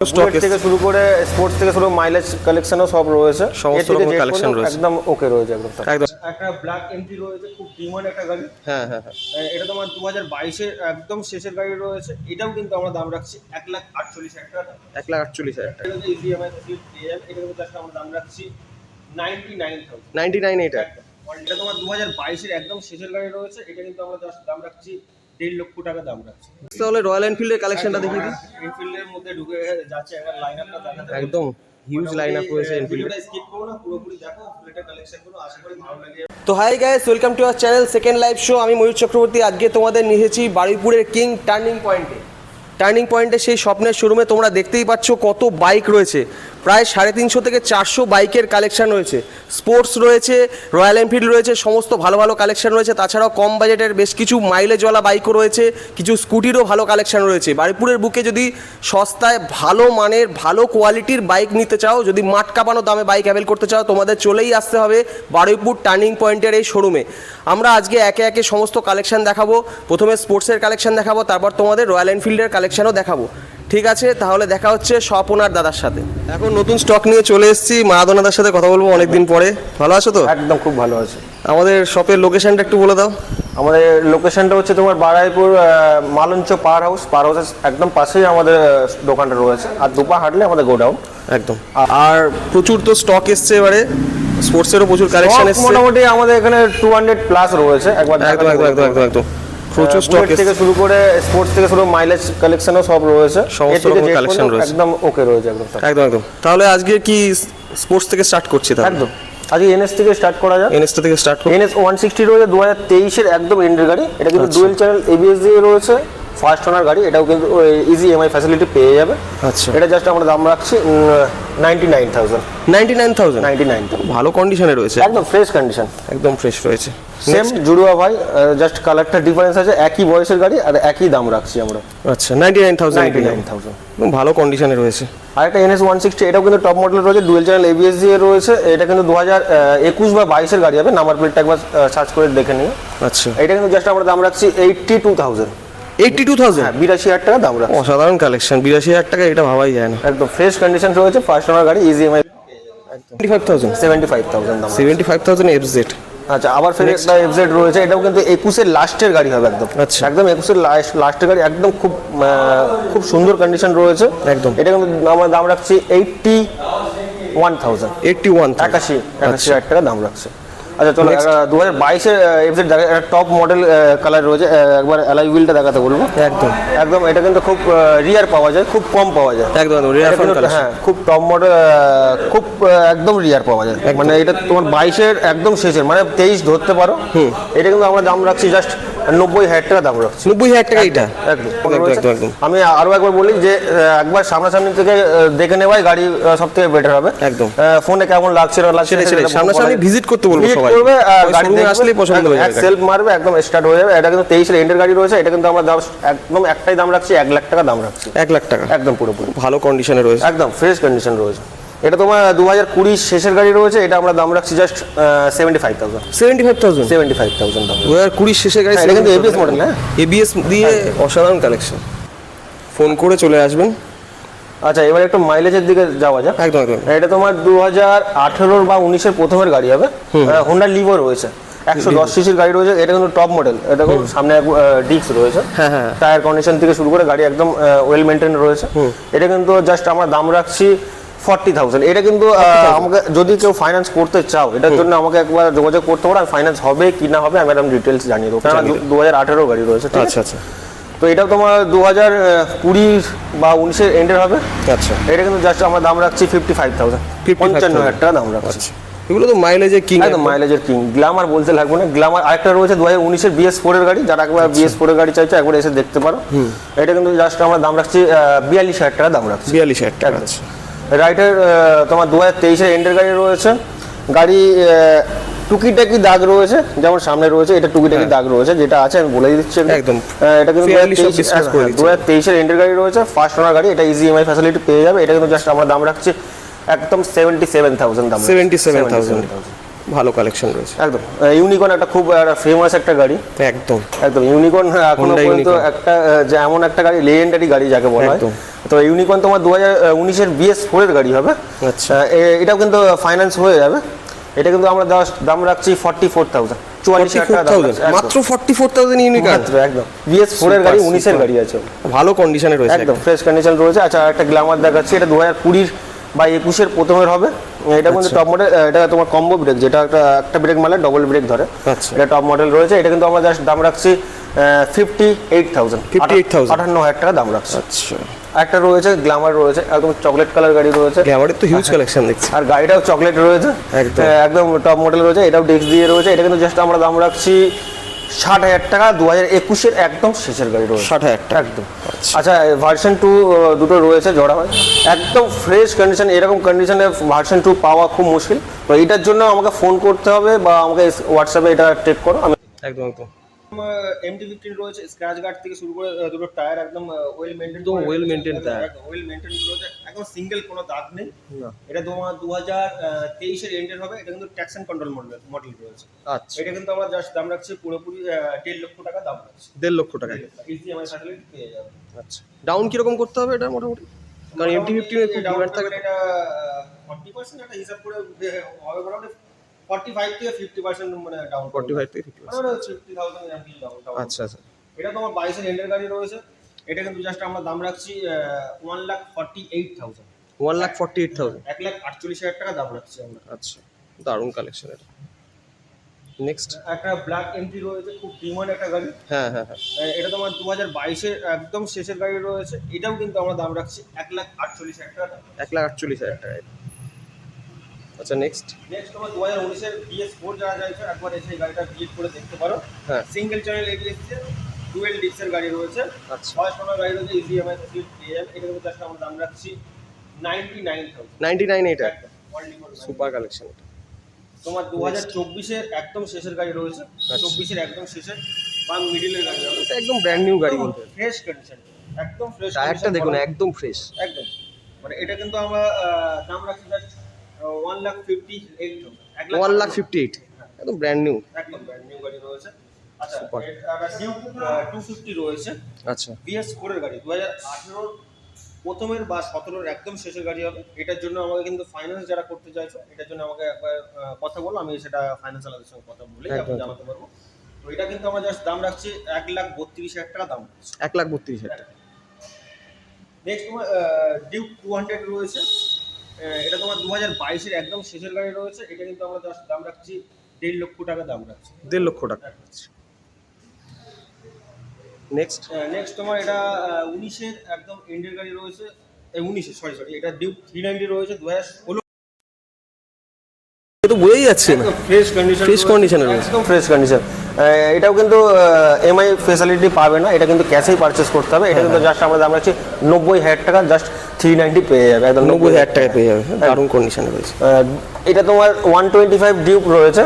Stock থেকে শুরু করে স্পোর্টস থেকে শুরু মাইলেজ কালেকশনও সব রয়েছে, সমস্ত রকম কালেকশন রয়েছে, একদম ওকে রয়েছে একদম। একদম একটা ব্ল্যাক এন্ট্রি রয়েছে, খুব ডিমান্ড একটা গাড়ি। হ্যাঁ হ্যাঁ হ্যাঁ, এটা তোমার 2022-এর একদম শেষের গাড়ি রয়েছে। এটাও কিন্তু আমরা দাম রাখছি 1,48,000 টাকা। 1,48,000 টাকা। এটা কিন্তু ইজিএমআই ফেসিলিটি পেয়ে যাবে। এটা কিন্তু জাস্ট আমরা দাম রাখছি 99,000। 99 এটা। এটা তোমার 2022-এর একদম শেষের গাড়ি রয়েছে। এটা কিন্তু আমরা জাস্ট দাম রাখছি 1.5 লক্ষ টাকা দাম রাখছি। তাহলে রয়্যাল এনফিল্ডের কালেকশনটা দেখিয়ে দিই। এনফিল্ডের মধ্যে ঢুকে যাচ্ছে একটা লাইনআপটা দেখাতে। একদম হিউজ লাইনআপ রয়েছে এনফিল্ডের। ভিডিওটা স্কিপ করো না, পুরোপুরি দেখো ফ্লেটের কালেকশনগুলো, আশা করি ভালো লাগে। তো hi guys, welcome to our channel second live show. আমি ময়ূর চক্রবর্তী। আজকে তোমাদের নিয়ে এসেছি বারুইপুরের কিং টার্নিং পয়েন্টে সেই স্বপ্নের শোরুমে। তোমরা দেখতেই পাচ্ছ কত বাইক রয়েছে, প্রায় 350 থেকে 400 বাইকের কালেকশন রয়েছে। স্পোর্টস রয়েছে, রয়্যাল এনফিল্ড রয়েছে, সমস্ত ভালো ভালো কালেকশন রয়েছে। তাছাড়াও কম বাজেটের বেশ কিছু মাইলেজওয়ালা বাইকও রয়েছে, কিছু স্কুটিরও ভালো কালেকশন রয়েছে। বারুইপুরের বুকে যদি সস্তায় ভালো মানের ভালো কোয়ালিটির বাইক নিতে চাও, যদি মাঠ কাঁপানো দামে বাইক অ্যাভেল করতে চাও, তোমাদের চলেই আসতে হবে বারুইপুর টার্নিং পয়েন্টের এই শোরুমে। আমরা আজকে একে একে সমস্ত কালেকশন দেখাবো। প্রথমে স্পোর্টসের কালেকশন দেখাবো, তারপর তোমাদের রয়্যাল এনফিল্ডের কালেকশনও দেখাবো। ঠিক আছে, তাহলে দেখা হচ্ছে স্বপনার দাদার সাথে। এখন নতুন স্টক নিয়ে চলে এসেছি, মারাদোনাদার সাথে কথা বলবো অনেকদিন পরে। ভালো আছো তো? একদম খুব ভালো আছে। আমাদের শপের লোকেশনটা একটু বলে দাও। আমাদের লোকেশনটা হচ্ছে তোমার বারুইপুর মালঞ্চ পাওয়ার হাউসের একদম পাশেই আমাদের দোকানটা রয়েছে। আর দুপা হাঁটলে আমাদের গোডাউন একদম। আর প্রচুর তো স্টক এসছে এবারে, স্পোর্টসেরও প্রচুর কালেকশন এসছে। মোটামুটি আমাদের এখানে 200 প্লাস রয়েছে। একবার একদম একদম একদম একদম একদম প্রচুর স্টক থেকে শুরু করে স্পোর্টস থেকে শুরু মাইলেজ কালেকশনও সব রয়েছে, সমস্ত রকম কালেকশন রয়েছে, একদম ওকে রয়েছে একদম একদম একদম। তাহলে আজকে কি স্পোর্টস থেকে স্টার্ট করছি? তাহলে একদম আজকে এনএস থেকে স্টার্ট করা যায়। এনএস থেকে স্টার্ট করব। এনএস 160 রয়েছে 2023-এর একদম এন্ডের গাড়ি। এটা কিন্তু ডুয়েল চ্যানেল এবিএস দিয়ে রয়েছে, ফার্স্ট ওনার গাড়ি। এটাও কিন্তু ইজি ইএমআই ফ্যাসিলিটি পেয়ে যাবে। আচ্ছা, এটা জাস্ট আমরা দাম রাখছি 99,000। 99,000 ভালো কন্ডিশনে রয়েছে, একদম ফ্রেশ কন্ডিশন, একদম ফ্রেশ রয়েছে। সেম জুড়ুয়া ভাই, জাস্ট কালারটা ডিফারেন্স আছে। একই বয়সের গাড়ি আর একই দাম রাখছি আমরা। আচ্ছা, 99,000 ভালো কন্ডিশনে রয়েছে। আর একটা এনএস 160, এটাও কিন্তু টপ মডেল রয়েছে, ডুয়েল চ্যানেল এবিএস দিয়ে রয়েছে। এটা কিন্তু 2021 বা 22-এর গাড়ি হবে। নাম্বার প্লেটটা একবার সার্চ করে দেখে নিও। আচ্ছা, এটা কিন্তু জাস্ট আমরা দাম রাখছি 82,000। 82,000? হ্যাঁ, 82,000 টাকা দাম রাখছি। অসাধারণ কালেকশন, 82,000 টাকা, এটা ভাবাই যায় না। একদম ফ্রেশ কন্ডিশন রয়েছে, ফার্স্ট ওনার গাড়ি, ইজি ইএমআই। 75,000 দাম। 75,000 এফজেড। আচ্ছা, আবার ফের একটা এফজেড রয়েছে। এটাও কিন্তু 21-এর লাস্টের গাড়ি হবে একদম। আচ্ছা, একদম 21-এর লাস্টের গাড়ি, একদম খুব সুন্দর কন্ডিশন রয়েছে একদম। এটা কিন্তু আমরা দাম রাখছি 81,000। 81,000 টাকা দাম রাখছে। আচ্ছা চলো, 2022-এর এফজেড একটা টপ মডেল কালার রয়েছে। একবার অ্যালয় হুইলটা দেখাতে বলবো। একদম একদম এটা কিন্তু খুব রিয়ার পাওয়া যায়, খুব কম পাওয়া যায়। একদম রিয়ার কালার। হ্যাঁ, খুব টপ মডেল, খুব একদম রিয়ার পাওয়া যায়। মানে এটা তোমার 22-এর একদম শেষের, মানে 23 ধরতে পারো। এটা কিন্তু আমরা দাম রাখছি জাস্ট 90,000 টাকা দাম রাখছি। 90,000 টাকা এটা? একদম। আমি আরো একবার বলি যে একবার সামনাসামনি থেকে দেখে নেওয়াই গাড়ি সব থেকে বেটার হবে। একদম। ফোনে কেমন লাগছে না লাগছে সামনাসামনি ভিজিট করতে বলবো সবাই, করবে, গাড়ি আসলেই পছন্দ হয়ে যাবে, সেলফ মারবে, একদম স্টার্ট হয়ে যাবে। এটা কিন্তু 23-এর এন্ডের গাড়ি রয়েছে। এটা কিন্তু আমরা একদম একটাই দাম রাখছি 1 লাখ টাকা দাম রাখছি। 1 লাখ টাকা একদম পুরোপুরি ভালো কন্ডিশনে রয়েছে, একদম ফ্রেশ কন্ডিশন রয়েছে। এটা তোমার 2020 শেষের গাড়ি রয়েছে। এটা আমরা দাম রাখছি জাস্ট 75,000। 75,000 দাম। 2020 শেষের গাড়ি। এটা কিন্তু এবিএস মডেল, হ্যাঁ, এবিএস দিয়ে অসাধারণ কালেকশন। ফোন করে চলে আসবেন। আচ্ছা, এবার একটু মাইলেজের দিকে যাওয়া যাক। একদম একদম। এটা তোমার 2018 বা 19-এর প্রথমের গাড়ি হবে। হোন্ডা লিভো রয়েছে, 110 সিসির গাড়ি রয়েছে। এটা কিন্তু টপ মডেল। এটা সামনে ডিস্ক রয়েছে, হ্যাঁ হ্যাঁ, টায়ার কন্ডিশন থেকে শুরু করে গাড়ি একদম ওয়েল মেনটেন রয়েছে। এটা কিন্তু জাস্ট আমরা দাম রাখছি 40,000। এটা কিন্তু আমাকে যদি কেউ ফাইন্যান্স করতে চাও, এটার জন্য আমাকে একবার যোগাযোগ করতে পারো। ফাইন্যান্স হবে কি না হবে আমি একদম ডিটেলস জানিয়ে দেবো, কারণ 2018 গাড়ি রয়েছে। আচ্ছা আচ্ছা। তো এটাও তোমার 2020 বা 19-এর এন্ডের হবে। আচ্ছা, এটা কিন্তু জাস্ট আমরা দাম রাখছি 55,000। 55,000 টাকা দাম রাখছি। এগুলো তো মাইলেজের কিং, একদম মাইলেজের কিং। গ্ল্যামার বলতে লাগবে না। গ্ল্যামার আরেকটা রয়েছে 2019-এর BS4-এর গাড়ি। যারা একবার BS4-এর গাড়ি চাইছে একবার এসে দেখতে পারো। এটা কিন্তু জাস্ট আমরা দাম রাখছি 42,000 টাকা দাম রাখছি। 42,000 টাকা। রাইটের তোমার 2023-এর এন্ডের গাড়ি রয়েছে। গাড়ি টুকিটাকি দাগ রয়েছে, যেমন সামনে রয়েছে এটা টুকিটাকি দাগ রয়েছে, যেটা আছে আমি বলে দিচ্ছি একদম। এটা কিন্তু 2023-এর এন্ডের গাড়ি রয়েছে, ফার্স্ট ওনার গাড়ি। এটা ইজি ইএমআই ফ্যাসিলিটি পেয়ে যাবে। এটা কিন্তু জাস্ট আমরা দাম রাখছি একদম 77,000 দাম। 77,000 ভালো কালেকশন রয়েছে। একদম ইউনিকর্ন একটা খুব ফেমাস একটা গাড়ি। একদম একদম ইউনিকর্ন এখনো পর্যন্ত একটা যে এমন একটা গাড়ি, লেজেন্ডারি গাড়ি যাকে বলা হয়। তো ইউনিকর্ন তোমার 2019-এর BS4 এর গাড়ি হবে। আচ্ছা। এটাও কিন্তু ফাইন্যান্স হয়ে যাবে। এটা কিন্তু আমরা দাম রাখছি 44,000, 44,000 টাকা দাম রাখছি, মাত্র 44,000 ইউনিকর্ন, একদম BS4 এর গাড়ি, 19-এর গাড়ি আছে, ভালো কন্ডিশনে রয়েছে, একদম ফ্রেশ কন্ডিশন রয়েছে। আচ্ছা, একটা গ্ল্যামার দেখাচ্ছি, এটা 2020 বা 21-এর প্রথমের হবে। এটা কিন্তু টপ মডেল, এটা তোমার কম্বো ব্রেক, যেটা একটা ব্রেক মারলে ডবল ব্রেক ধরে। আচ্ছা। এটা টপ মডেল রয়েছে। এটা কিন্তু আমরা জাস্ট দাম রাখছি 58,000, 58,000 টাকা দাম রাখছি। আচ্ছা। একটা রয়েছে গ্ল্যামার রয়েছে, একদম চকলেট কালার গাড়ি রয়েছে। গ্ল্যামারের তো হিউজ কালেকশন দেখছি, আর গাড়িটাও চকলেট রয়েছে, একদম টপ মডেল রয়েছে। এটাও ডিস্ক দিয়ে রয়েছে। এটা কিন্তু জাস্ট আমরা দাম রাখছি 60,000 টাকা, 2021-এর একদম শেষের গাড়ি রয়েছে, 60,000 টাকা একদম। আচ্ছা, ভার্সন 2 দুটো রয়েছে জোড়া হয়, একদম ফ্রেশ কন্ডিশন। এরকম কন্ডিশনে ভার্সন 2 পাওয়া খুব মুশকিল। তো এটার জন্য আমাকে ফোন করতে হবে বা আমাকে হোয়াটসঅ্যাপে এটা টেক করো, আমি একদম একদম। MT-15 রয়েছে, স্ক্র্যাচ গার্ড থেকে শুরু করে দুটো টায়ার একদম ওয়েল মেইনটেইন, একদম well maintain tyre, well maintain রয়েছে, একদম সিঙ্গেল কোনো দাগ নেই। এটা তোমার 2023-এর এন্ডের হবে। এটা কিন্তু ট্যাক্স এন্ড কন্ট্রোল মডেল রয়েছে। আচ্ছা। এটা কিন্তু আমরা জাস্ট দাম রাখছি পুরোপুরি 1.5 লক্ষ টাকা দাম রাখছি, 1.5 লক্ষ টাকা। ইজি আমার স্যাটেলাইট পেয়ে যাবে। আচ্ছা, ডাউন কিরকম করতে হবে এটা মোটামুটি? কারণ MT-15 এর খুব ডিমান্ড থাকে। এটা 40% একটা হিসাব করে হবে, মোটামুটি 45 থেকে 50% মানে ডাউন, 45 থেকে 50%, মানে 50,000 এরকম ডাউন। আচ্ছা আচ্ছা। এটা তোমার 22-এর এন্ডের গাড়ি রয়েছে। এটা কিন্তু জাস্ট আমরা দাম রাখছি 1,48,000, 1,48,000, 1,48,000 টাকা দাম রাখছি আমরা। আচ্ছা, দারুণ কালেকশন এটা। নেক্সট একটা ব্ল্যাক MT রয়েছে, খুব ডিমান্ড একটা গাড়ি। হ্যাঁ হ্যাঁ হ্যাঁ, এটা তোমার 2022-এর একদম শেষের গাড়ি রয়েছে। এটাও কিন্তু আমরা দাম রাখছি 1,48,000 টাকা, 1,48,000 টাকা। আচ্ছা, নেক্সট তোমার 2019-এর BS4 যারা চাইছো, একবার এসে গাড়িটা ভিজিট করে দেখতে পারো। হ্যাঁ, সিঙ্গেল চ্যানেল ABS, ডুয়েল ডিস্কের গাড়ি রয়েছে। আচ্ছা, 6 গাড়ি রয়েছে, ইজি EMI ফেসিলিটি পেয়ে যাবে। এটা কিন্তু জাস্ট আমরা দাম রাখছি 99,000, 99 এটা, একদম সুপার কালেকশন এটা। তোমার 2024-এর একদম শেষের গাড়ি রয়েছে, 24-এর একদম শেষের বা মিডিলের গাড়ি হবে। এটা একদম ব্র্যান্ড নিউ গাড়ি, কিন্তু ফ্রেশ কন্ডিশন, একদম ফ্রেশ। টায়ারটা দেখুন, একদম ফ্রেশ, একদম। মানে এটা কিন্তু আমরা দাম রাখছি জাস্ট 1,58,000, 1,58,000, একদম ব্র্যান্ড নিউ, একদম ব্র্যান্ড নিউ গাড়ি রয়েছে। আচ্ছা, Super. এটা ডিউক 250 রয়েছে, আচ্ছা, BS4 এর গাড়ি, 2018-র প্রথমের বা 17-র একদম শেষের গাড়ি হবে। এটার জন্য আমাকে কিন্তু ফাইন্যান্স যারা করতে চাইছো, এটার জন্য আমাকে একবার কথা বলো, আমি সেটা ফাইন্যান্সিয়ালের সঙ্গে কথা বলে একদম। জানাতে পারবো। তো এটা কিন্তু আমরা জাস্ট দাম রাখছি 1,32,000 টাকা দাম রাখছি, 1,32,000 টাকা। নেক্সট তোমার ডিউক 200 রয়েছে। এটা তোমার 2022-এর একদম শেষের গাড়ি রয়েছে। এটা কিন্তু আমরা জাস্ট দাম রাখছি 1.5 লক্ষ টাকা দাম রাখছি, 1.5 লক্ষ টাকা। নেক্সট তোমার এটা 19-এর একদম এন্ডের গাড়ি রয়েছে, 19-এর সরি, এটা ডিউক 390 রয়েছে, 2016 তো বোঝাই যাচ্ছে না, ফ্রেশ কন্ডিশন, ফ্রেশ কন্ডিশনে রয়েছে, একদম ফ্রেশ কন্ডিশন। এটাও কিন্তু EMI ফেসিলিটি পাবে না, এটা কিন্তু ক্যাশেই পারচেস করতে হবে। এটা কিন্তু জাস্ট আমরা দাম রাখছি 90,000 টাকা, জাস্ট 390 পেয়ে যাবে, একদম 90,000 টাকা পেয়ে যাবে, দারুণ কন্ডিশনে রয়েছে। এটা তোমার 125 ডিউক রয়েছে,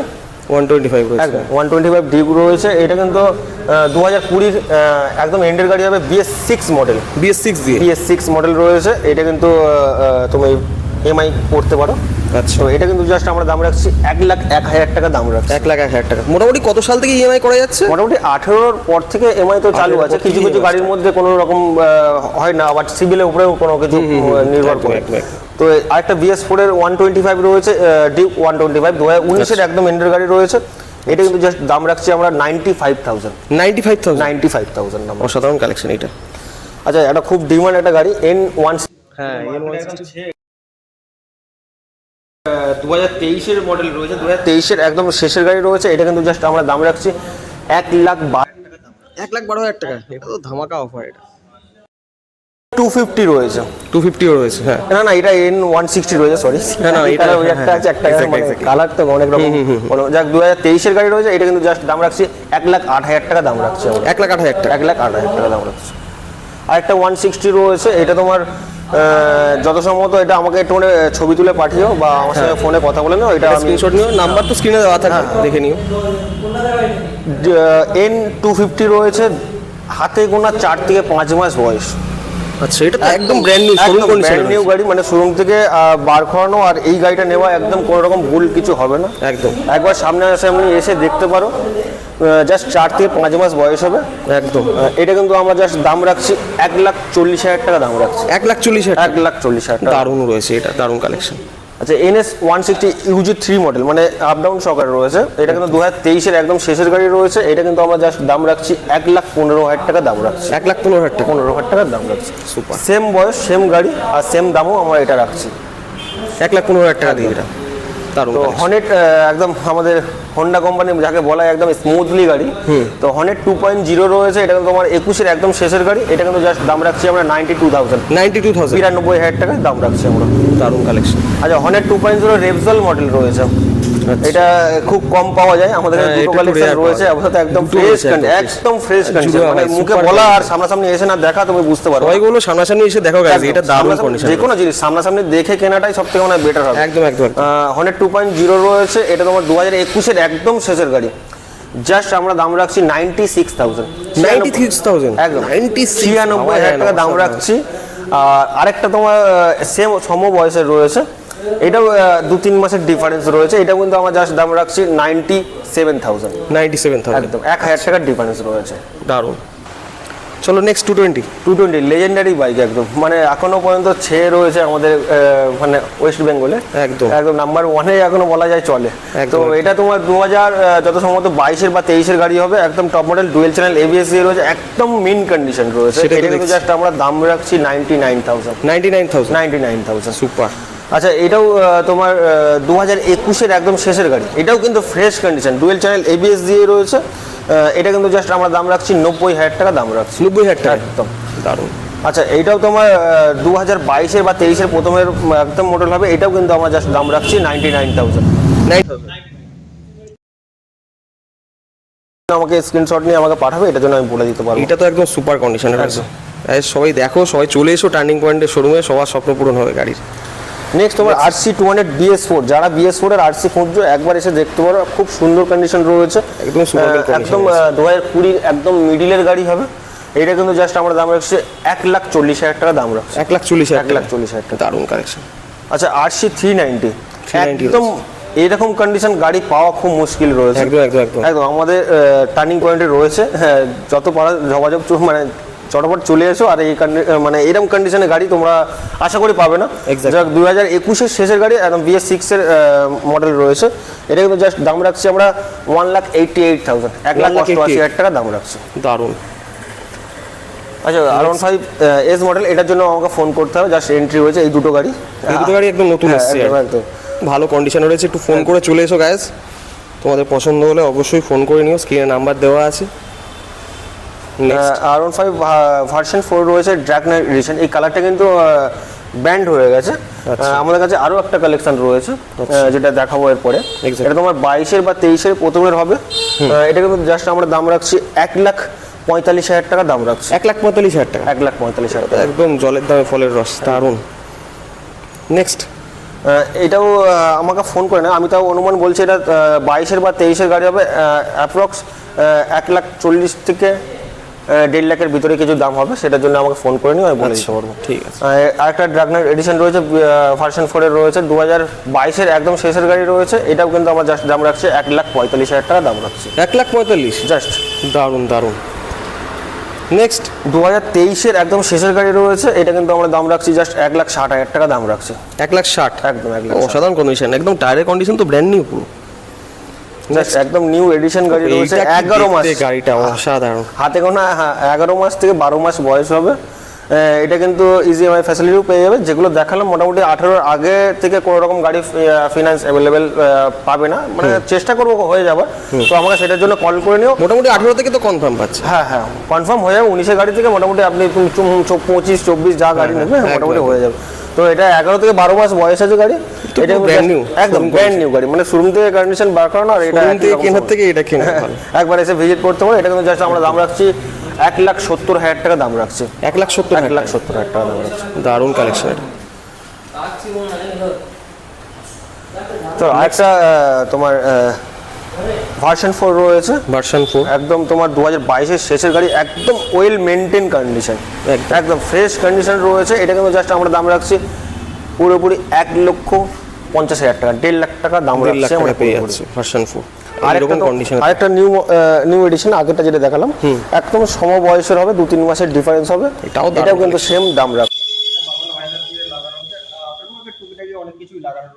125 রয়েছে, একদম 125 ডিউক রয়েছে। এটা কিন্তু 2020-র একদম এন্ডের গাড়ি হবে, BS6 মডেল, BS6 দিয়ে, BS6 মডেল রয়েছে। এটা কিন্তু তুমি EMI করতে পারো। আচ্ছা, তো এটা কিন্তু জাস্ট আমরা দাম রাখছি 1,01,000 টাকা দাম রাখছি, 1,01,000 টাকা। মোটামুটি কত সাল থেকে EMI করা যাচ্ছে? মোটামুটি 18-র পর থেকে EMI তো চালু আছে। কিছু কিছু গাড়ির মধ্যে কোনো রকম হয় না, আবার সিভিলের উপরেও কোনো কিছু নির্ভর করে। তো আরেকটা BS4-এর 125 রয়েছে, ডিউক 125, 2019-এর একদম এন্ডের গাড়ি রয়েছে। এটা কিন্তু জাস্ট দাম রাখছি আমরা 95,000, 95,000 নাম। অসাধারণ কালেকশন এটা। আচ্ছা, এটা খুব ডিমান্ড একটা গাড়ি, N1, হ্যাঁ, N160 2023-এর মডেল রয়েছে, 2023-এর একদম শেষের গাড়ি রয়েছে। এটা কিন্তু জাস্ট আমরা দাম রাখছি 1,12,000 টাকা। এটা তো ধামাকা অফার। এটা 250 রয়েছে, 250 রয়েছে, হ্যাঁ। না এটা N160 রয়েছে, সরি। না এটা ওই একটা আছে, একটা কালার তো অনেক রকম। যাক, 2023-এর গাড়ি রয়েছে। এটা কিন্তু জাস্ট দাম রাখছি 1,08,000 টাকা দাম রাখছি আমরা, 1,08,000 টাকা, 1,08,000 টাকা দাম রাখছি। আর একটা 160 রয়েছে। এটা তোমার যত সম্ভবত এটা আমাকে একটু ছবি তুলে পাঠিও বা আমার সঙ্গে ফোনে কথা বলে নাও। এটা স্ক্রিনশট নিও, নাম্বার তো স্ক্রিনে দেওয়া থাকে, দেখে নিও। N250 রয়েছে, হাতে গোনা 4 থেকে 5 মাস বয়স। আচ্ছা, এটা তো একদম brand new showroom brand condition new গাড়ি, মানে শোরুম থেকে বার করানো, আর এই গাড়িটা নেওয়া একদম কোনো রকম ভুল কিছু হবে না। একদম। একবার সামনে এসে দেখতে পারো, জাস্ট 4 থেকে 5 মাস বয়স হবে। একদম। এটা কিন্তু আমরা জাস্ট দাম রাখছি 1,40,000 টাকা দাম রাখছি। 1,40,000 1,40,000 টাকা। দারুণ রয়েছে, এটা দারুণ কালেকশন। আচ্ছা, NS 160 UG3 মডেল, মানে আপ ডাউন সকার রয়েছে। এটা কিন্তু 2023-এর একদম শেষের গাড়ি রয়েছে। এটা কিন্তু আমরা জাস্ট দাম রাখছি 1,15,000 টাকা দাম রাখছি। 1,15,000 টাকা। 15,000 টাকার দাম রাখছি। সুপার। সেম বয়স, সেম গাড়ি, আর সেম দামও আমরা এটা রাখছি। 1,15,000 টাকা দিয়ে এটা দারুণ। তো হনেট একদম আমাদের হোন্ডা কোম্পানি যাকে বলা হয় একদম স্মুথলি গাড়ি। তো হনেট 2.0 রয়েছে। এটা কিন্তু তোমার 21-এর একদম শেষের গাড়ি। এটা কিন্তু জাস্ট দাম রাখছি আমরা 92,000 92,000 টাকায় দাম রাখছি আমরা। দারুণ কালেকশন। আচ্ছা, হনেট 2.0 রেপজল মডেল রয়েছে। এটা খুব কম পাওয়া যায় আমাদের কাছে, দুটো কালেকশন রয়েছে। অবশ্যই একদম ফ্রেশ একদম ফ্রেশ কন্ডিশন, মানে মুখে বলা আর সামনাসামনি এসে না দেখা তুমি বুঝতে পারো। ওইগুলো সামনাসামনি এসে দেখো গাইস, এটা দারুণ কন্ডিশন। যে কোনো জিনিস সামনাসামনি দেখে কেনাটাই সবথেকে মানে বেটার হবে। একদম একদম। হনেট 2.0 রয়েছে। এটা তোমার 2021-এর একদম শেষের গাড়ি। জাস্ট আমরা দাম রাখছি 96,000। 96,000 একদম 96,000 টাকা দাম রাখছি। আর আরেকটা তোমার সেম সম বয়সের রয়েছে। এটাও 2-3 মাসের ডিফারেন্স রয়েছে। এটা কিন্তু আমরা জাস্ট দাম রাখছি 97,000। 97,000 একদম 1,000 টাকার ডিফারেন্স রয়েছে। দারুণ। চলো নেক্সট 220 লেজেন্ডারি বাইক একদম, মানে এখনো পর্যন্ত ছেয়ে রয়েছে আমাদের মানে ওয়েস্ট বেঙ্গলে। একদম একদম নাম্বার 1-এ এখনো বলা যায় চলে। তো এটা তোমার 2000 যত সম্ভবত 22-এর বা 23-এর গাড়ি হবে। একদম top model, dual channel ABS দিয়ে রয়েছে, একদম মিন কন্ডিশন রয়েছে। এটা কিন্তু জাস্ট আমরা দাম রাখছি 99,000। সুপার। আচ্ছা, এটাও তোমার 2021-এর একদম শেষের গাড়ি। এটাও কিন্তু fresh condition, dual channel ABS দিয়ে রয়েছে। এটা কিন্তু জাস্ট আমরা দাম রাখছি 90,000 টাকা দাম রাখছি। 90,000 টাকা একদম দারুণ। আচ্ছা, এইটাও তোমার 2022-এর বা 23-এর প্রথমের একদম মডেল হবে। এটাও কিন্তু আমরা জাস্ট দাম রাখছি 99,000। আমাকে স্ক্রিনশট নিয়ে আমাকে পাঠাবে, এটার জন্য আমি বলে দিতে পারবো। এটা তো একদম সুপার কন্ডিশনের আছে। সবাই দেখো, সবাই চলে এসো টার্নিং পয়েন্টের শোরুমে, সবার স্বপ্ন পূরণ হবে গাড়ির। নেক্সট তোমার RC200 BS4। যারা BS4 এর RC খুঁজছো একবার এসে দেখতে পারো, খুব সুন্দর কন্ডিশন রয়েছে। একদম সুপার কন্ডিশন, একদম 2020 একদম মিডিলের গাড়ি হবে। এটা কিন্তু জাস্ট আমরা দাম রাখছি 1,40,000 টাকা দাম রাখছি। 1,40,000 টাকা। দারুণ কালেকশন। আচ্ছা, RC390 একদম এইরকম কন্ডিশন গাড়ি পাওয়া খুব মুশকিল রয়েছে। একদম আমাদের টার্নিং পয়েন্টে রয়েছে। হ্যাঁ, যত পারা যোগাযোগ মানে চটপট চলে এসো। আর এই মানে এরকম কন্ডিশনে গাড়ি তোমরা আশা করি পাবে না। 2021-এর শেষের গাড়ি, একদম BS6-এর মডেল রয়েছে। এটা কিন্তু জাস্ট দাম রাখছি আমরা 1,88,000। 1,88,000 টাকা দাম রাখছি। দারুণ। আচ্ছা, R15 S মডেল, এটার জন্য আমাকে ফোন করতে হবে। জাস্ট এন্ট্রি হয়েছে এই দুটো গাড়ি। একদম নতুন এসেছে, একদম ভালো কন্ডিশনে রয়েছে। একটু ফোন করে চলে এসো গাইস, তোমাদের পছন্দ হলে অবশ্যই ফোন করে নিও, স্ক্রিনে নাম্বার দেওয়া আছে। R15 ভার্সন 4 রয়েছে, ড্র্যাগ নাইট এডিশন। এই কালারটা কিন্তু ব্যান্ড হয়ে গেছে। আমাদের কাছে আরো একটা কালেকশন রয়েছে যেটা দেখাবো এরপরে। এটা তোমার 22-এর বা 23-এর প্রথমের হবে। এটা কিন্তু জাস্ট আমরা দাম রাখছি 1,45,000 টাকা দাম রাখছি। 1,45,000 টাকা। 1,45,000 টাকা। একদম জলের দামে ফলের রস। দারুণ। নেক্সট এটাও আমাকে ফোন করে না, আমি তাও অনুমান বলছি এটা 22-এর বা 23-এর গাড়ি হবে। অ্যাপ্রক্স 1,40,000 থেকে 1.5 লাখের ভিতরে কিছু দাম হবে। সেটার জন্য আমাকে ফোন করে নিও, আমি বলে দিতে পারবো। ঠিক আছে। আরেকটা ড্র্যাগ নাইট এডিশন রয়েছে, ভার্সন 4-এর রয়েছে। 2022-এর একদম শেষের গাড়ি রয়েছে। এটাও কিন্তু আমরা জাস্ট দাম রাখছি 1,45,000 টাকা দাম রাখছি। 1,45,000 জাস্ট। দারুণ দারুণ। নেক্সট 2023-এর একদম শেষের গাড়ি রয়েছে। এটা কিন্তু আমরা দাম রাখছি জাস্ট 1,60,000 টাকা দাম রাখছি। 1,60,000 একদম 1,60,000। অসাধারণ কন্ডিশন, একদম টায়ারের কন্ডিশন তো ব্র্যান্ড নিউ পুরো। একদম নিউ এডিশন গাড়ি রয়েছে। 11 মাস গাড়িটা অসাধারণ। হাতে গোনা 11 মাস থেকে 12 মাস বয়স হবে। এটা কিন্তু ইজি EMI ফ্যাসিলিটিও পেয়ে যাবে। যেগুলো দেখালাম মোটামুটি 18-এর আগে থেকে কোনো রকম গাড়ি ফিনান্স অ্যাভেলেবেল পাবে না, মানে চেষ্টা করবো হয়ে যাবে। তো আমাকে সেটার জন্য কল করে নিও। মোটামুটি 18 থেকে তো কনফার্ম পাচ্ছে। হ্যাঁ, কনফার্ম হয়ে যাবে। 19-এর গাড়ি থেকে মোটামুটি আপনি 25-24 যা গাড়ি নেবে মোটামুটি হয়ে যাবে। তো এটা 11 থেকে 12 মাস বয়স আছে গাড়ি। এটা একদম ব্র্যান্ড নিউ গাড়ি, মানে শোরুম থেকে কন্ডিশন বার করানো। আর এটা কেনার থেকে এটা কেনা একবার এসে ভিজিট করতে পারো। এটা কিন্তু জাস্ট আমরা দাম রাখছি 1,70,000 টাকা দাম রাখছি। 1,70,000 টাকা দাম রাখছি। দারুণ কালেকশন এটা। তো আরেকটা তোমার ভার্সন 4 রয়েছে, ভার্সন 4 একদম তোমার 2022-এর শেষের গাড়ি, একদম ওয়েল মেনটেন কন্ডিশন, একদম ফ্রেশ কন্ডিশন রয়েছে। এটা কিন্তু জাস্ট আমরা দাম রাখছি পুরোপুরি 1,50,000 টাকা, 1.5 লাখ টাকা দাম রাখছি আমরা পেয়ে যাচ্ছি ভার্সন 4। আরেকটা নিউ এডিশন, আগেরটা যেটা দেখালাম একদম সমবয়সের হবে, 2-3 মাসের ডিফারেন্স হবে, এটাও কিন্তু সেম দাম রাখ।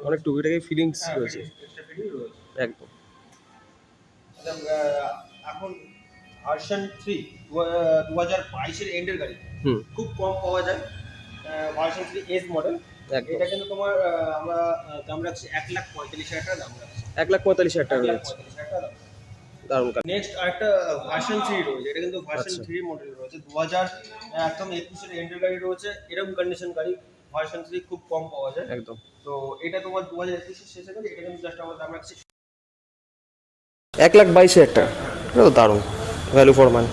অনেক টুকিটাকি ফিলিংস রয়েছে একদম। এখন ভার্সন 3 2022-এর এন্ডের গাড়ি খুব কম পাওয়া যায়, ভার্সন 3 এস মডেল। এটা কিন্তু তোমার আমরা দাম রাখছি 1,45,000 টাকা দাম রাখছি, 1,45,000 টাকা রয়েছে। দারুণ। নেক্সট আরেকটা ভার্সন 3 রয়েছে, এটা কিন্তু ভার্সন 3 মডেল রয়েছে, 2021-এর এন্ডের গাড়ি রয়েছে, এরকম কন্ডিশন গাড়ি ভার্সন 3 খুব কম পাওয়া যায় একদম। তো এটা তোমার 2021-এর শেষে গাড়ি, এটা কিন্তু জাস্ট আমরা দাম রাখছি 1,22,000 টাকা। এটা তো দারুণ value for money.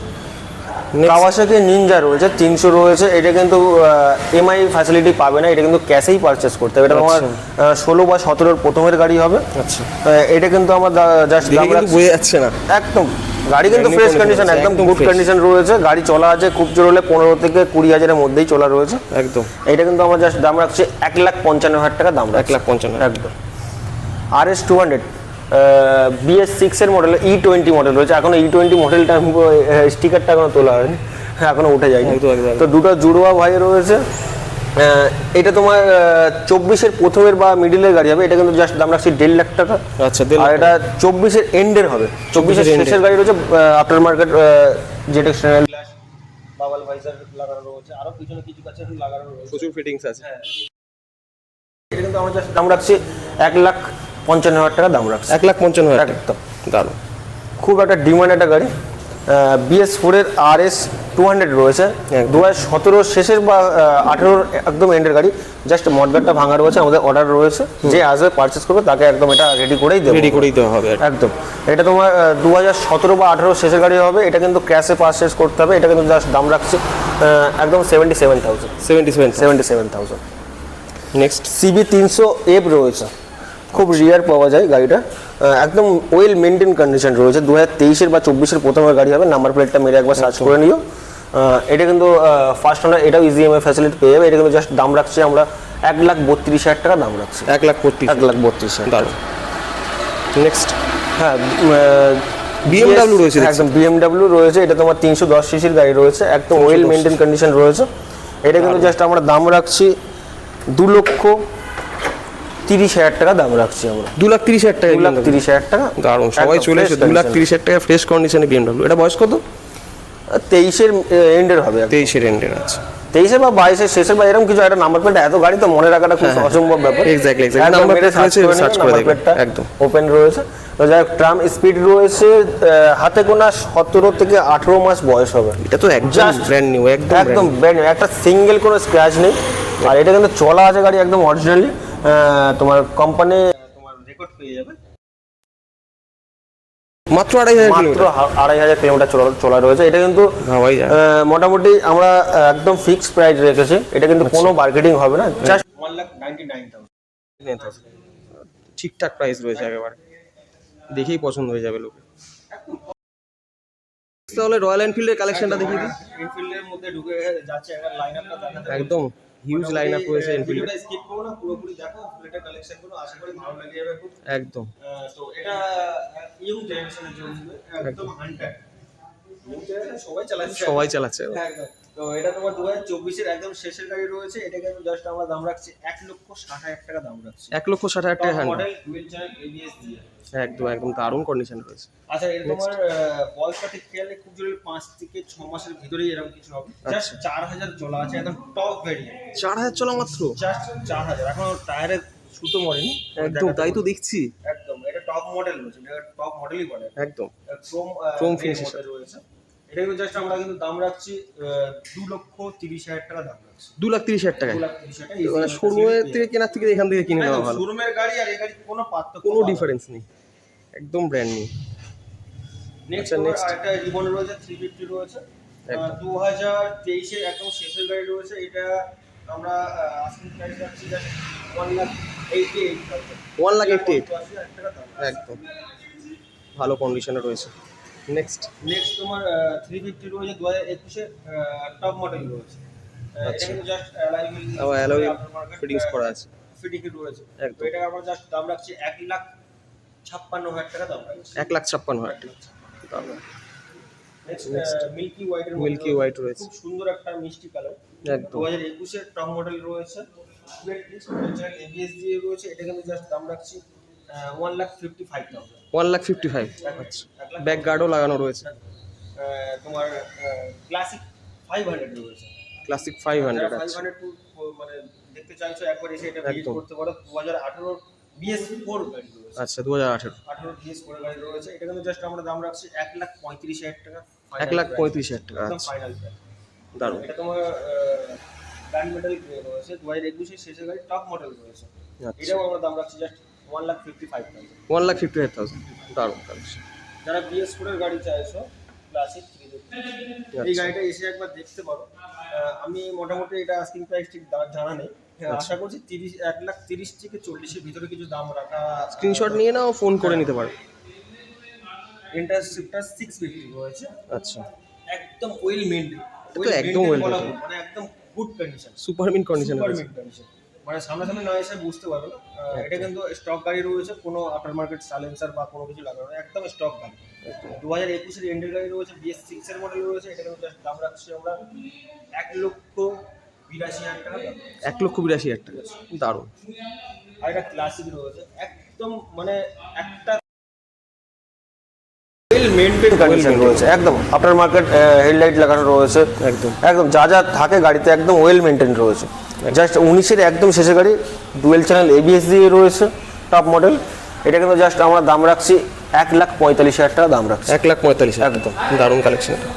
Kawasaki Ninja রয়েছে, 300 রয়েছে, এটা কিন্তু এমআই ফ্যাসিলিটি পাবে না, এটা কিন্তু ক্যাশেই পারচেস করতে হবে। এটা তোমার 16 বা 17-এর প্রথমের গাড়ি হবে। আচ্ছা, এটা কিন্তু আমরা জাস্ট দাম রাখছি, বোঝা যাচ্ছে না একদম গাড়ি কিন্তু ফ্রেশ কন্ডিশন, একদম গুড কন্ডিশন রয়েছে, গাড়ি চলা আছে খুব জোর হলে 15 থেকে 20,000-এর মধ্যেই চলা রয়েছে একদম। এটা কিন্তু আমরা জাস্ট দাম রাখছি 1,55,000 টাকা দাম, 1,55,000 একদম। RS200 BS6-এর মডেল, E20 মডেল রয়েছে, এখনো E20 মডেলটা স্টিকারটা এখনো তোলা হয়নি, এখনো উঠে যায়নি। তো দুটো জুড়োয়া ভাই রয়েছে, এটা তোমার 24-এর প্রথমের বা মিডিলের গাড়ি হবে, এটা কিন্তু জাস্ট দাম রাখছি 1.5 লাখ টাকা। আচ্ছা, আর এটা 24-এর এন্ডের হবে, 24-এর শেষের গাড়ি রয়েছে, after market jet external glass, bubble visor লাগানো রয়েছে, আরো পিছনে কিছু কাছে লাগানো রয়েছে, প্রচুর ফিটিংস আছে। এটা কিন্তু আমরা জাস্ট দাম রাখছি 1,55,000 টাকা দাম রাখছি, 1,55,000 একদম। দারুণ। খুব একটা ডিমান্ড একটা গাড়ি, BS4-এর RS200 রয়েছে, 2017 শেষের বা 18-র একদম এন্ডের গাড়ি, জাস্ট মডগার্ডটা ভাঙা রয়েছে, আমাদের অর্ডার রয়েছে, যে আসবে পারচেস করবে তাকে একদম এটা রেডি করেই দেওয়া হবে একদম। এটা তোমার 2017 বা 18 শেষের গাড়ি হবে, এটা কিন্তু ক্যাশে পারচেস করতে হবে, এটা কিন্তু জাস্ট দাম রাখছি একদম 77,000। নেক্সট CB300F রয়েছে, খুব রিয়ার পাওয়া যায় গাড়িটা, একদম ওয়েল মেনটেন কন্ডিশন রয়েছে, 2023-এর বা 24-এর প্রথমের গাড়ি হবে, নাম্বার প্লেটটা মেরে একবার সার্চ করে নিও। এটা কিন্তু ফার্স্ট ওনার, এটাও ইজিএমআই ফ্যাসিলিটি পেয়ে যাবে, এটা কিন্তু জাস্ট দাম রাখছি আমরা 1,32,000 টাকা দাম রাখছি, 1,32,000। দারুণ। নেক্সট হ্যাঁ, BMW রয়েছে, একদম BMW রয়েছে, এটা তোমার 310 সিসির গাড়ি রয়েছে, একদম ওয়েল মেনটেন কন্ডিশন রয়েছে, এটা কিন্তু জাস্ট আমরা দাম রাখছি 2,30,000 টাকা দাম রাখছি আমরা, 2,30,000 টাকা। 2,30,000 টাকা। দারুণ, সবাই চলে এসে 2,30,000 টাকা ফ্রেশ কন্ডিশনে BMW। এটা বয়স কত? 23-এর এন্ডের হবে, 23-এর এন্ডের আছে, 23-এর বা 22-এর শেষের বা এরকম কিছু একটা নাম্বার প্লেট, এত গাড়ি তো মনে রাখাটা খুব অসম্ভব ব্যাপার। এক্স্যাক্টলি নাম্বার প্লেট আছে, সার্চ করে দেখবেন, একদম ওপেন রয়েছে। তো যাই হোক, ট্রাম স্পিড রয়েছে, হাতে গোনা 17 থেকে 18 মাস বয়স হবে, এটা তো একদম ব্র্যান্ড নিউ, একদম ব্র্যান্ড নিউ, একটা সিঙ্গেল কোনো স্ক্র্যাচ নেই, আর এটা কিন্তু চলা আছে গাড়ি একদম অরিজিনালি, তোমার কোম্পানি তোমার রেকর্ড পেয়ে যাবে। মাত্র 2,500 কিলোমিটার চলা রয়েছে, এটা কিন্তু মোটামুটি আমরা একদম ফিক্সড প্রাইস রেখেছি, এটা কিন্তু কোনো মার্কেটিং হবে না, জাস্ট 1,99,000 ঠিকঠাক প্রাইস রয়েছে, একেবারে দেখেই পছন্দ হয়ে যাবে লোকে। তাহলে রয়্যাল এনফিল্ডের কালেকশনটা দেখিয়ে দিই। এনফিল্ডের মধ্যে ঢুকে যাচ্ছে, একটা লাইনআপটা দেখাতে একদম হিউজ লাইনআপ রয়েছে এনফিল্ডের, স্কিপ করো না, পুরোপুরি দেখো প্লেটের কালেকশনগুলো, আশা করি ভালো লেগে যাবে খুব, একদম। তো এটা ইউ জেনারেশনের জন্য একদম হান্টার, ইউ জেনারেশন সবাই চালাচ্ছে একদম। তো এটা তোমার 2024-এর একদম শেষের গাড়ি রয়েছে, এটা কিন্তু জাস্ট আমরা দাম রাখছি 1,60,000 টাকা দাম রাখছি, 1,60,000 টাকা মডেল ডুয়েল চ্যানেল ABS দিয়ে, একদম দারুণ কন্ডিশন রয়েছে। আচ্ছা, এটা তোমার বয়সটা ঠিক খেয়ালে খুব জোরে 5 থেকে 6 মাসের ভিতরেই এরকম কিছু হবে, জাস্ট 4,000 চলা আছে, একদম টপ ভেরিয়েন্ট, 4,000 চলা মাত্র, জাস্ট 4,000, এখন টায়ারে সুতো মরেনি, একদম তাই তো দেখছি, একদম এটা টপ মডেল রয়েছে, এটা টপ মডেলই বলে, একদম ক্রোম ফিনিশ রয়েছে, এটা কিন্তু জাস্ট আমরা কিন্তু দাম রাখছি 2,30,000 টাকা দাম রাখছি, 2,30,000 টাকা। 2,30,000 টাকা, মানে শোরুমের থেকে কেনার থেকে এখান থেকে কিনে নেওয়া ভালো, শোরুমের গাড়ি আর এই গাড়ি কোনো পার্থক্য, কোনো ডিফারেন্স নেই, একদম ব্র্যান্ড নিউ। নেক্সট একটা রিবন রয়েছে, 350 রয়েছে, 2023-এর একদম শেষের গাড়ি রয়েছে, এটা আমরা আস্কিং প্রাইস রাখছি জাস্ট 1,88,000, 1,88,000 একদম। ভালো কন্ডিশনে রয়েছে। নেক্সট নেক্সট তোমার 350 রয়েছে 2021 টপ মডেল রয়েছে। এটা কিন্তু জাস্ট আবার অ্যালয় ফিটিংস করা আছে। ফিটিং রয়েছে একদম। তো এটা আমরা জাস্ট দাম রাখছি 1,56,000 টাকা দাম রাখছি। 1,56,000 টাকা। নেক্সট মিল্কি হোয়াইট এর মিল্কি হোয়াইট রয়েছে, খুব সুন্দর একটা মিষ্টি কালার। একদম 2021 এর টপ মডেল রয়েছে। এবিএস দিয়ে রয়েছে। এটা কিন্তু জাস্ট দাম রাখছি 1,55,000। 1,55,000। আচ্ছা, ব্যাক গার্ডও লাগানো রয়েছে। তোমার ক্লাসিক 500 রয়েছে। ক্লাসিক 500 আছে। 500 মানে দেখতে চাইছো একবার এসে এটা ভিজিট একদম। করতে পারো। 2018 BS4 গাড়ি রয়েছে। আচ্ছা, 2018। 18 BS4 গাড়ি রয়েছে। এটা কিন্তু জাস্ট আমরা দাম রাখছি 1,35,000 টাকা। 1,35,000 টাকা। একদম আচ্ছা, ফাইনাল প্রাইস। দারুণ। এটা তোমার ব্র্যান্ড মেটাল রয়েছে। 2021 এর শেষের গাড়ি টপ মডেল রয়েছে। আচ্ছা, এটাও আমরা দাম রাখছি জাস্ট 1,55,000। 1,55,000। দারুণ কালেকশন। যারা BS4 এর গাড়ি চাইছো ক্লাসিক 350 এই গাড়িটা এসে একবার দেখতে পারো। আমি মোটামুটি এটা আস্কিং প্রাইস ঠিক জানা নেই। আশা করছি 1,30,000 থেকে 40 এর ভিতরে কিছু দাম রাখা। স্ক্রিনশট নিয়ে নাও, ফোন করে নিতে পারো। ইন্টারসেপ্টার 650 রয়েছে। আচ্ছা, একদম ওয়েল মেইনটেইন। তো একদম well maintained। মানে একদম গুড কন্ডিশন। সুপার মিন্ট কন্ডিশনে সুপার রয়েছে। Mint condition. মানে সামনাসামনি না এসে বুঝতে পারবে না। এটা কিন্তু স্টক গাড়ি রয়েছে, কোনো আফটার মার্কেট সাইলেন্সার বা কোনো কিছু লাগানো নেই, একদম স্টক গাড়ি। 2021 এর এন্ডের গাড়ি রয়েছে, BS6 এর মডেল রয়েছে। এটা কিন্তু জাস্ট দাম রাখছি আমরা 1,82,000 টাকা দাম। 1,82,000 টাকা। দারুণ। আর এটা ক্লাসিক রয়েছে, একদম মানে একটা ওয়েল মেইনটেইন কন্ডিশন রয়েছে। একদম আফটার মার্কেট হেডলাইট লাগানো রয়েছে। একদম একদম যা যা থাকে গাড়িতে একদম ওয়েল মেইনটেইন রয়েছে। জাস্ট 19 এর একদম শেষের গাড়ি, ডুয়েল চ্যানেল ABS দিয়ে রয়েছে, টপ মডেল। এটা কিন্তু জাস্ট আমরা দাম রাখছি 1,45,000 টাকা দাম রাখছি। 1,45,000 একদম দারুণ কালেকশন এটা।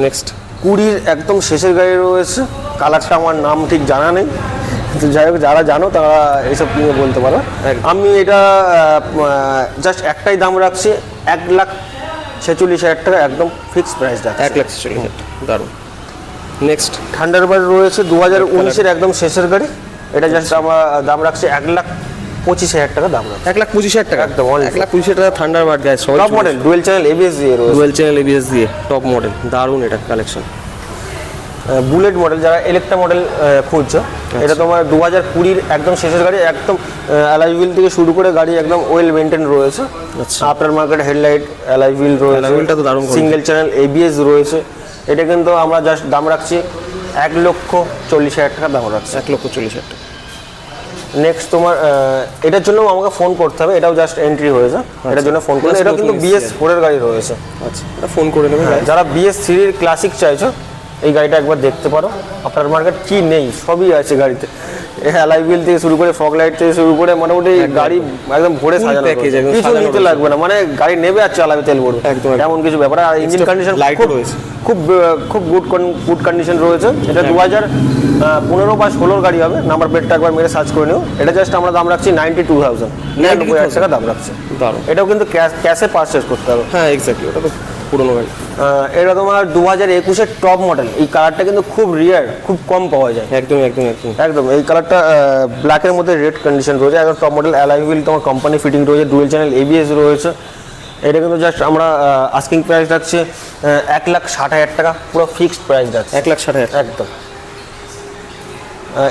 নেক্সট 20 একদম শেষের গাড়ি রয়েছে। কালারটা আমার নাম ঠিক জানা নেই, কিন্তু যাই হোক যারা জানো তারা এইসব নিয়ে বলতে পারো। আমি এটা জাস্ট একটাই দাম রাখছি 1,46,000 টাকা, একদম ফিক্সড প্রাইস রাখছি। 1,46,000 দারুণ। নেক্সট থান্ডারবার্ড রয়েছে 2019 এর একদম শেষের গাড়ি। এটা জাস্ট আমরা দাম রাখছি 1,25,000 টাকা দাম রাখছি। 1,25,000 টাকা। একদম 1,25,000 টাকা থান্ডারবার্ড গাইস, সবাই top model dual channel ABS দিয়ে রয়েছে। ডুয়েল চ্যানেল ABS দিয়ে টপ মডেল, দারুণ এটা কালেকশন। বুলেট মডেল যারা ইলেকট্রা মডেল খুঁজছো, এটা তোমার 2020 এর একদম শেষের গাড়ি। একদম অ্যালয় হুইল থেকে শুরু করে গাড়ি একদম ওয়েল মেইনটেইন রয়েছে। আচ্ছা, after market headlight, alloy wheel রয়েছে, অ্যালয় হুইলটা তো দারুণ করেছে। সিঙ্গেল চ্যানেল ABS রয়েছে। এটা কিন্তু আমরা জাস্ট দাম রাখছি 1,40,000 টাকা দাম রাখছি। 1,40,000 টাকা। নেক্সট তোমার এটার জন্য আমাকে ফোন করতে হবে, এটাও জাস্ট এন্ট্রি হয়েছে। এটার জন্য ফোন করতে, এটা কিন্তু BS4 এর গাড়ি রয়েছে। আচ্ছা, এটা ফোন করে নেবে। যারা BS3 এর ক্লাসিক চাইছো এই গাড়িটা একবার দেখতে পারো। আফটার মার্কেট কি নেই সবই আছে গাড়িতে। অ্যালয় হুইল থেকে শুরু করে ফগ লাইট থেকে শুরু করে মোটামুটি গাড়ি একদম ভরে সাজানো প্যাকেজ, রয়েছে। কিছু নিতে লাগবে না, মানে গাড়ি নেবে আর চালাবে, তেল ভরবে, একদম এমন কিছু ব্যাপার। আর ইঞ্জিন কন্ডিশন লাইট রয়েছে, খুব গুড কন্ডিশন রয়েছে। এটা 2015 বা 16 গাড়ি হবে। নাম্বার প্লেটটা একবার মেরে সার্চ করে নিও। এটা জাস্ট আমরা দাম রাখছি 92,000 টাকা দাম রাখছি। দারুণ। এটাও কিন্তু ক্যাশে পারচেজ করতে হবে। হ্যাঁ এক্স্যাক্টলি, ওটা তো পুরনো গাড়ি। এটা তোমার 2021 এর টপ মডেল। এই কালারটা কিন্তু খুব রিয়ার, খুব কম পাওয়া যায়। একদম একদম একদম একদম এই কালারটা ব্ল্যাকের মধ্যে রেড কন্ডিশন রয়েছে। একদম টপ মডেল অ্যালয় হুইল তোমার কোম্পানি ফিটিং রয়েছে, ডুয়েল চ্যানেল ABS রয়েছে। এটা কিন্তু জাস্ট আমরা আস্কিং প্রাইস রাখছি 1,60,000 টাকা, পুরো ফিক্সড প্রাইস রাখছি 1,60,000 একদম।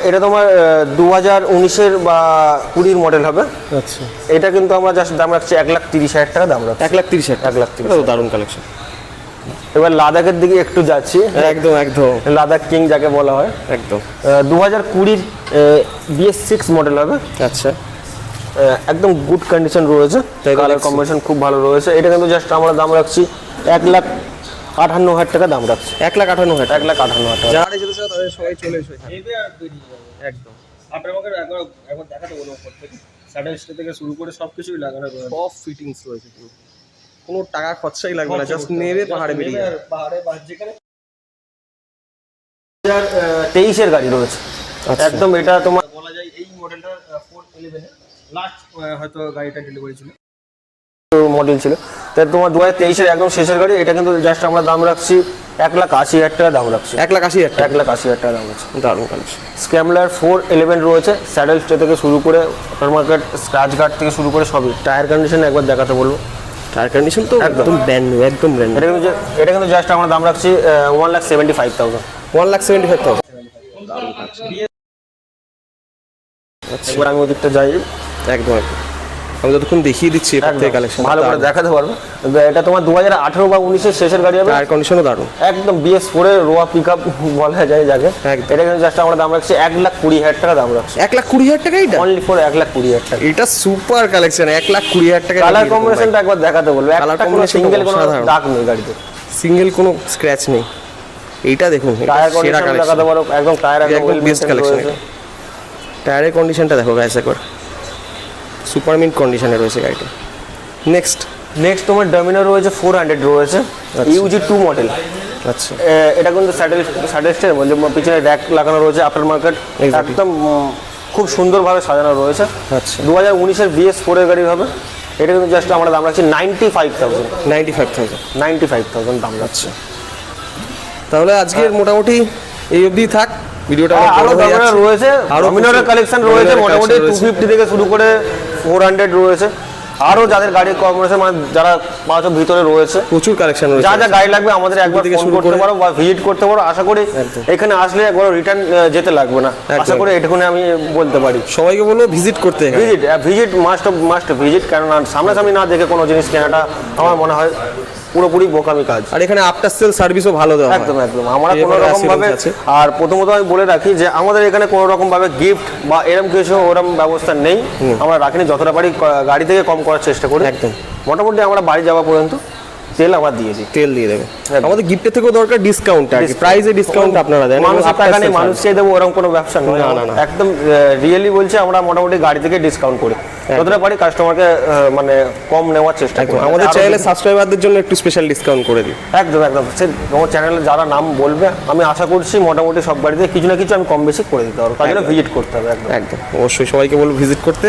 এটা তোমার 2019 এর বা 20 মডেল হবে। আচ্ছা, এটা কিন্তু আমরা জাস্ট দাম রাখছি 1,30,000 টাকা দাম রাখছি। 1,30,000 1,30,000 এটা তো দারুণ কালেকশন। এবার লাদাখের দিকে একটু যাচ্ছি। একদম একদম লাদাখ কিং যাকে বলা হয়। একদম 2020 BS6 মডেল হবে। আচ্ছা, একদম গুড কন্ডিশন রয়েছে, কালার কম্বিনেশন খুব ভালো রয়েছে। এটা কিন্তু জাস্ট আমরা দাম রাখছি 1,58,000 টাকা দাম রাখছি। 1,58,000 1,58,000 টাকা। যারা যেতে চাও তাদের সবাই চলে এসো এখানে। নেবে আর বেরিয়ে যাবে। একদম আপনার আমাকে একবার দেখাতে বলবো প্রত্যেক স্যাডেল স্টে থেকে শুরু করে সবকিছুই লাগানো রয়েছে। সব ফিটিংস রয়েছে, কোনো টাকা খরচাই লাগবে না, জাস্ট নেবে পাহাড়ে বেরিয়ে যাবে। পাহাড়ে যেখানে 2023 এর গাড়ি রয়েছে। একদম এটা তোমার বলা যায় এই মডেলটা 411 এর লাস্ট হয়তো গাড়িটা ডেলিভারি ছিল, মডেল ছিল। তাই তোমার 2023 এর একদম শেষের গাড়ি। এটা কিন্তু জাস্ট আমরা দাম রাখছি 1,80,000 টাকা দাম রাখছি। 1,80,000 টাকা। 1,80,000 টাকা দাম রাখছি। দারুণ কালেকশন। স্ক্যামলার 411 রয়েছে, স্যাডেল স্টে থেকে শুরু করে আফটার মার্কেট স্ক্র্যাচ গার্ড থেকে শুরু করে সবই। টায়ার কন্ডিশন একবার দেখাতে বলবো। টায়ার কন্ডিশন তো একদম ব্র্যান্ড নিউ, একদম ব্র্যান্ড নিউ। এটা কিন্তু জাস্ট আমরা দাম রাখছি 1,75,000। 1,75,000। একবার আমি ওদিকটা যাই, একদম একদম। আমি যতক্ষণ দেখিয়ে দিচ্ছি এর থেকে কালেকশন ভালো করে দেখাতে পারবো। এটা তোমার 2018 বা 19-এর শেষের গাড়ি হবে। টায়ার কন্ডিশনও দারুণ, একদম BS4 এর রোয়া পিক আপ বলা যায় যাকে। একদম। এটা কিন্তু জাস্ট আমরা দাম রাখছি 1,20,000 টাকা দাম রাখছি। 1,20,000 টাকা এটা? অনলি ফর 1,20,000 টাকা। এটা সুপার কালেকশন, 1,20,000 টাকা। কালার কম্বিনেশনটা একবার দেখাতে বলবো, একটা কোনো সিঙ্গেল কোনো দাগ নেই গাড়িতে, সিঙ্গেল কোনো স্ক্র্যাচ নেই। এইটা দেখুন, টায়ার কন্ডিশন দেখাতে পারো, একদম টায়ার একদম বেস্ট কালেকশন। টায়ারের কন্ডিশনটা দেখো গাইস একবার, সুপার মিন্ট কন্ডিশনে রয়েছে গাড়িটা। নেক্সট তোমার ডমিনার রয়েছে 400 রয়েছে, UG2 মডেল। আচ্ছা, এটা কিন্তু স্যাডেল স্টের বলছে, পিছনে র্যাক লাগানো রয়েছে, আফটার মার্কেট একদম খুব সুন্দরভাবে সাজানো রয়েছে। আচ্ছা, 2019-এর BS4 এর গাড়ি হবে। এটা কিন্তু জাস্ট আমরা দাম রাখছি 95,000 দাম রাখছে। তাহলে আজকের মোটামুটি এই অবধি থাক ভিডিওটা। আরো ডমিনার রয়েছে, ডমিনারের কালেকশন রয়েছে মোটামুটি 250 থেকে শুরু করে 400 রয়েছে। আরো যাদের গাড়ি কম রয়েছে, মানে যারা 500 ভিতরে রয়েছে, প্রচুর কালেকশন রয়েছে। যা যা গাড়ি লাগবে আমাদের একবার ফোন করতে পারো বা ভিজিট করতে পারো। আশা করি এখানে আসলে একবার রিটার্ন যেতে লাগবে না, আশা করি এটুকুনি আমি বলতে পারি। সবাইকে বলবো ভিজিট করতে। ভিজিট মাস্ট ভিজিট, কারণ সামনাসামনি না দেখে কোনো জিনিস কেনাটা আমার মনে হয় পুরোপুরি বোকামি কাজ। আর এখানে আফটার সেল সার্ভিসও ভালো দেওয়া হয়। একদম আমরা কোনো রকম ভাবে, আর প্রথমত আমি বলে রাখি যে আমাদের এখানে কোনো রকম ভাবে গিফট বা এরকম কিছু ওরকম ব্যবস্থা নেই, আমরা রাখিনি। যতটা পারি গাড়ি থেকে কম করার চেষ্টা করি। একদম মোটামুটি আমরা বাড়ি যাওয়া পর্যন্ত তেল আবার দিয়ে দিই, তেল দিয়ে দেবে। আমাদের গিফটের থেকেও দরকার ডিসকাউন্ট, আর প্রাইসে ডিসকাউন্ট আপনারা দেন। মানুষের টাকা নেই, মানুষ চেয়ে দেবো ওরকম কোনো ব্যবসা নয়। একদম রিয়েলি বলছি, আমরা মোটামুটি গাড়ি থেকে ডিসকাউন্ট করি, যতটা পারি কাস্টমারকে মানে কম নেওয়ার চেষ্টা করি। আমাদের চ্যানেলে সাবস্ক্রাইবারদের জন্য একটু স্পেশাল ডিসকাউন্ট করে দিই। একদম সে আমার চ্যানেলে যারা নাম বলবে, আমি আশা করছি মোটামুটি সব গাড়িতে কিছু না কিছু আমি কম বেশি করে দিতে পারবো। তার জন্য ভিজিট করতে হবে। একদম অবশ্যই সবাইকে বলবো ভিজিট করতে।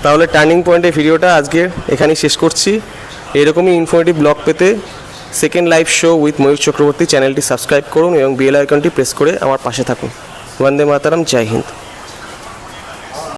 তাহলে টার্নিং পয়েন্টের ভিডিওটা আজকে এখানেই শেষ করছি। এরকমই ইনফরমেটিভ ব্লগ পেতে সেকেন্ড লাইভ শো উইথ ময়ূর চক্রবর্তী চ্যানেলটি সাবস্ক্রাইব করুন এবং বেল আইকনটি প্রেস করে আমার পাশে থাকুন। বন্দে মাতারাম, জয় হিন্দ।